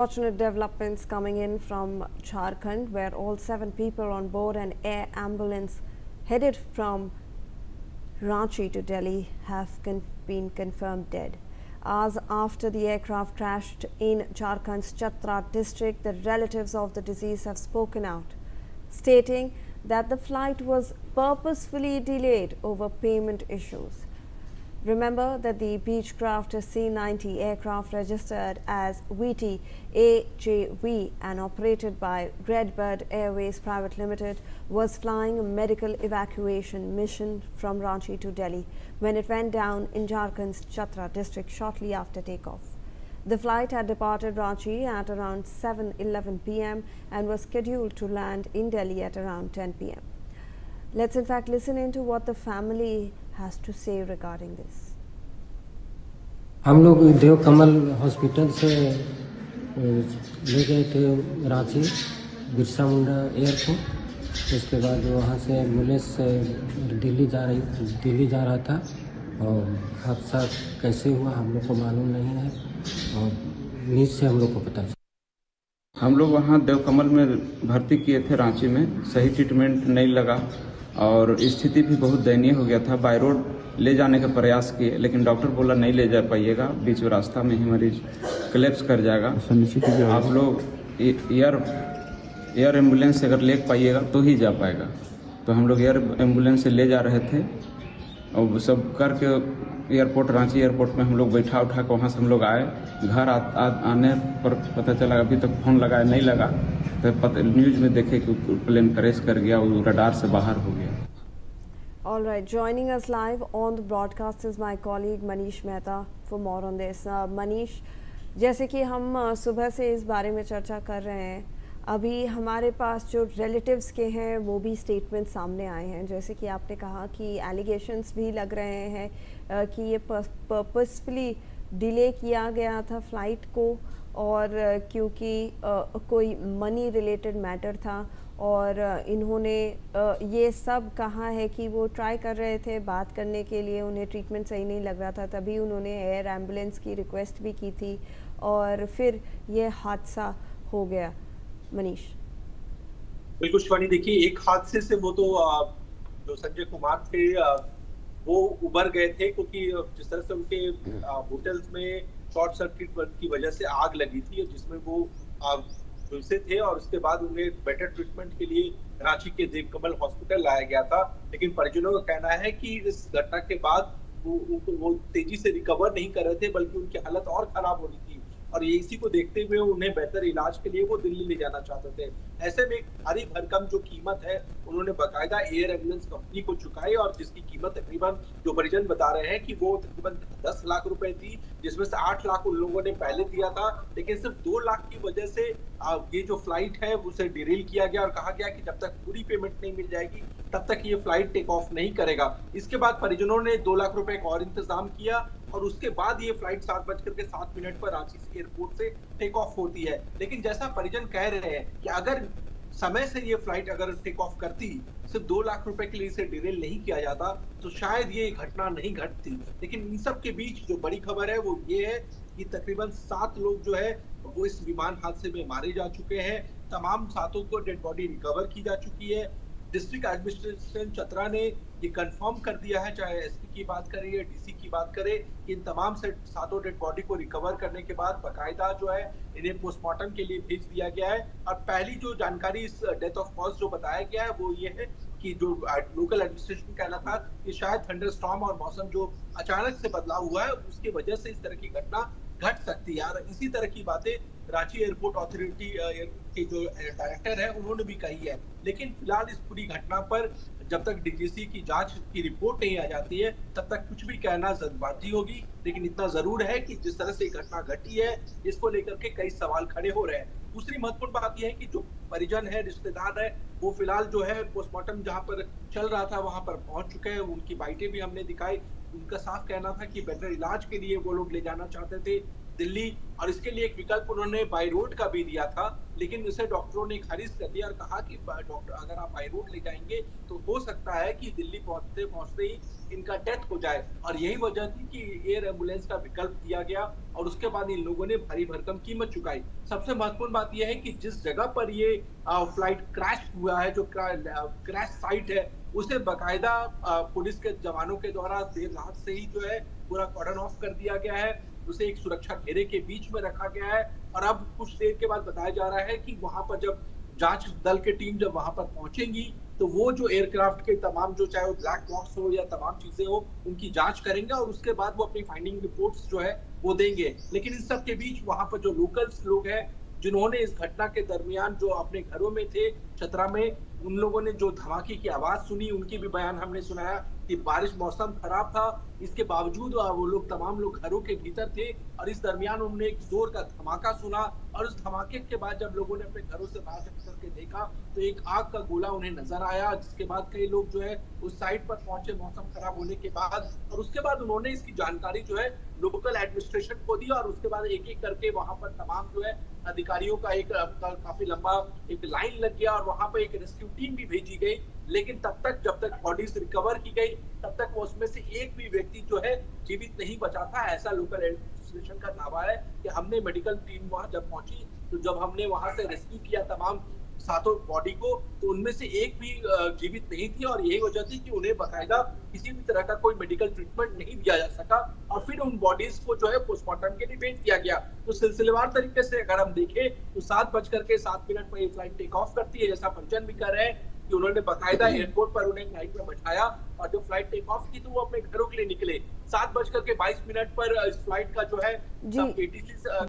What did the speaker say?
Fortunate developments coming in from Jharkhand, where all 7 people on board an air ambulance headed from Ranchi to Delhi have been confirmed dead. Hours after the aircraft crashed in Jharkhand's Chatra district, the relatives of the deceased have spoken out, stating that the flight was purposefully delayed over payment issues. Remember that the Beechcraft C-90 aircraft, registered as VT AJV and operated by Redbird Airways Private Limited, was flying a medical evacuation mission from Ranchi to Delhi when it went down in Jharkhand's Chatra district shortly after takeoff. The flight had departed Ranchi at around 7:11 p.m. and was scheduled to land in Delhi at around 10 p.m. Let's in fact listen into what the family has to say regarding this. हम लोग देव कमल hospital से ले गए थे Ranchi Birsa Munda airport. उसके बाद वहाँ से एम्बुलेंस से दिल्ली जा रहा था और हादसा कैसे हुआ हम लोग को मालूम नहीं है और न्यूज़ से हम लोग को पता चला। हम लोग वहाँ देव कमल में भर्ती किए थे रांची में, सही ट्रीटमेंट नहीं लगा और स्थिति भी बहुत दयनीय हो गया था। बाय रोड ले जाने का प्रयास किए लेकिन डॉक्टर बोला नहीं ले जा पाइएगा, बीच रास्ता में ही मरीज कोलैप्स कर जाएगा। आप लोग एयर एम्बुलेंस से अगर ले पाइएगा तो ही जा पाएगा। तो हम लोग एयर एम्बुलेंस से ले जा रहे थे और सब करके एयरपोर्ट रांची एयरपोर्ट में हम लोग बैठा उठा के वहाँ से हम लोग आए। घर आने पर पता चला, अभी तक फोन लगाया नहीं लगा तो न्यूज़ में देखे कि प्लेन क्रैश कर गया, वो रडार से बाहर हो गया। All right, joining us live on the broadcast is my colleague Manish Mehta for more on this. Manish, जैसे कि हम सुबह से इस बारे में चर्चा कर रहे हैं, अभी हमारे पास जो रिलेटिव्स के हैं वो भी स्टेटमेंट सामने आए हैं। जैसे कि आपने कहा कि एलिगेशंस भी लग रहे हैं कि ये पर्पसफुली डिले किया गया था फ़्लाइट को, और क्योंकि कोई मनी रिलेटेड मैटर था और इन्होंने ये सब कहा है कि वो ट्राई कर रहे थे बात करने के लिए, उन्हें ट्रीटमेंट सही नहीं लग रहा था, तभी उन्होंने एयर एम्बुलेंस की रिक्वेस्ट भी की थी और फिर ये हादसा हो गया। मनीष। बिल्कुल शिवानी, देखिए एक हादसे से वो तो जो संजय कुमार थे वो उबर गए थे, क्योंकि जिस तरह से उनके होटल्स में शॉर्ट सर्किट की वजह से आग लगी थी जिसमें वो झुलसे थे और उसके बाद उन्हें बेटर ट्रीटमेंट के लिए रांची के देव कमल हॉस्पिटल लाया गया था। लेकिन परिजनों का कहना है कि इस घटना के बाद वो तेजी से रिकवर नहीं कर रहे थे, बल्कि उनकी हालत और खराब हो रही थी और ये इसी को देखते हुए उन्हें बेहतर इलाज के लिए वो दिल्ली ले जाना चाहते थे। ऐसे में भारी भरकम जो कीमत है उन्होंने बाकायदा एयर एम्बुलेंस कंपनी को चुकाई और जिसकी कीमत तकरीबन, जो परिजन बता रहे हैं कि वो तकरीबन 10 लाख रुपए थी, जिसमें से 8 लाख उन लोगों ने पहले दिया था, लेकिन सिर्फ 2 लाख की वजह से ये जो फ्लाइट है उसे डिरेल किया गया और कहा गया कि जब तक पूरी पेमेंट नहीं मिल जाएगी तब तक ये फ्लाइट टेक ऑफ नहीं करेगा। इसके बाद परिजनों ने 2 लाख रुपए का और इंतजाम किया और उसके बाद ये फ्लाइट 7:07 पर रांची एयरपोर्ट से टेक ऑफ होती है। लेकिन जैसा परिजन कह रहे हैं कि अगर समय से ये फ्लाइट अगर टेक ऑफ करती, सिर्फ 2 लाख रुपए के लिए इसे डिरेल नहीं किया जाता तो शायद ये घटना नहीं घटती। लेकिन इन सब के बीच जो बड़ी खबर है वो ये है कि तकरीबन 7 लोग जो है वो इस विमान हादसे में मारे जा चुके हैं। तमाम 7 को डेड बॉडी रिकवर की जा चुकी है। डिस्ट्रिक्ट एडमिनिस्ट्रेशन चतरा ने ये कंफर्म कर दिया है, चाहे एसपी की बात करें या डीसी की बात करें, कि इन तमाम से 7 डेड बॉडी को रिकवर करने के बाद बाकायदा जो है इन्हें पोस्टमार्टम के लिए भेज दिया गया है। और पहली जो जानकारी इस डेथ ऑफ कॉज जो बताया गया है वो ये है कि जो लोकल एडमिनिस्ट्रेशन कहना था कि शायद थंडरस्टॉर्म और मौसम जो अचानक से बदलाव हुआ है उसकी वजह से इस तरह की घटना घट सकती है। और इसी तरह की बातें रांची एयरपोर्ट अथॉरिटी के जो डायरेक्टर है उन्होंने भी कही है। लेकिन फिलहाल इस पूरी घटना पर जब तक डीजीसी की जांच की रिपोर्ट नहीं आ जाती है तब तक कुछ भी कहना जल्दबाजी होगी। लेकिन इतना जरूर है कि जिस तरह से घटना घटी है इसको लेकर के कई सवाल खड़े हो रहे हैं। दूसरी महत्वपूर्ण बात यह है कि जो परिजन है, रिश्तेदार है, वो फिलहाल जो है पोस्टमार्टम जहां पर चल रहा था वहां पर पहुंच चुके हैं। उनकी बाइटें भी हमने दिखाई। उनका साफ कहना था कि बेहतर इलाज के लिए वो लोग ले जाना चाहते थे दिल्ली, और इसके लिए एक विकल्प उन्होंने बाय रोड का भी दिया था, लेकिन उसे डॉक्टरों ने खारिज कर दिया और कहा कि डॉक्टर अगर आप बाय रोड ले जाएंगे तो हो सकता है कि दिल्ली पहुंचते पहुंचते ही इनका डेथ हो जाए, और यही वजह थी कि एयर एम्बुलेंस का विकल्प दिया गया और उसके बाद इन लोगों ने भारी भरकम कीमत चुकाई। सबसे महत्वपूर्ण बात यह है कि जिस जगह पर ये फ्लाइट क्रैश हुआ है, जो क्रैश साइट है, उसे बकायदा पुलिस के जवानों के द्वारा देर रात से ही जो है पूरा कॉर्डन ऑफ कर दिया गया है, उसे एक सुरक्षा घेरे के बीच में रखा गया है। और अब कुछ देर के बाद बताया जा रहा है कि वहां पर जब जांच दल की टीम जब वहां पर पहुंचेंगी तो वो जो एयरक्राफ्ट के तमाम जो चाहे वो ब्लैक बॉक्स हो या तमाम चीजें हो उनकी जांच करेंगे और उसके बाद वो अपनी फाइंडिंग रिपोर्ट्स जो है वो देंगे। लेकिन इन सब के बीच वहां पर जो लोकल्स लोग हैं जिन्होंने इस घटना के दरमियान जो अपने घरों में थे छतरा में, उन लोगों ने जो धमाके की आवाज सुनी उनकी भी बयान हमने सुनाया कि बारिश मौसम खराब था, इसके बावजूद वो लोग तमाम लोग घरों के भीतर थे और इस दरमियान उन्होंने एक जोर का धमाका सुना और उस धमाके के बाद जब लोगों ने अपने घरों से बाहर करके देखा तो एक आग का गोला उन्हें नजर आया, जिसके बाद कई लोग जो है उस साइट पर पहुंचे मौसम खराब होने के बाद, और उसके बाद उन्होंने इसकी जानकारी जो है लोकल एडमिनिस्ट्रेशन को दी और उसके बाद एक एक करके वहां पर तमाम जो है अधिकारियों का एक काफी लंबा एक लाइन लग गया और वहां पर एक रेस्क्यू टीम भी भेजी गई। लेकिन तब तक जब तक बॉडीज रिकवर की गई तब तक वो उसमें से एक भी व्यक्ति जो है जीवित नहीं बचा था, ऐसा लोकल एडमिनिस्ट्रेशन का दावा है कि हमने मेडिकल टीम वहां जब पहुंची तो जब हमने वहां से रेस्क्यू किया तमाम सातों बॉडी को तो उनमें से एक भी जीवित नहीं थी और यही वजह थी कि उन्हें बाकायदा किसी भी तरह का कोई मेडिकल ट्रीटमेंट नहीं दिया जा सका और फिर उन बॉडीज को जो है पोस्टमार्टम के लिए भेज दिया गया। तो सिलसिलेवार तरीके से अगर हम देखें तो 7:07 पर ये फ्लाइट टेक ऑफ करती है, जैसा पंचन भी कर रहे हैं कि उन्होंने बाकायदा एयरपोर्ट पर उन्हें नाइट में बैठाया और जब फ्लाइट टेक ऑफ की तो वो अपने घरों के लिए निकले। 7:22 पर इस फ्लाइट का जो है जी। ATC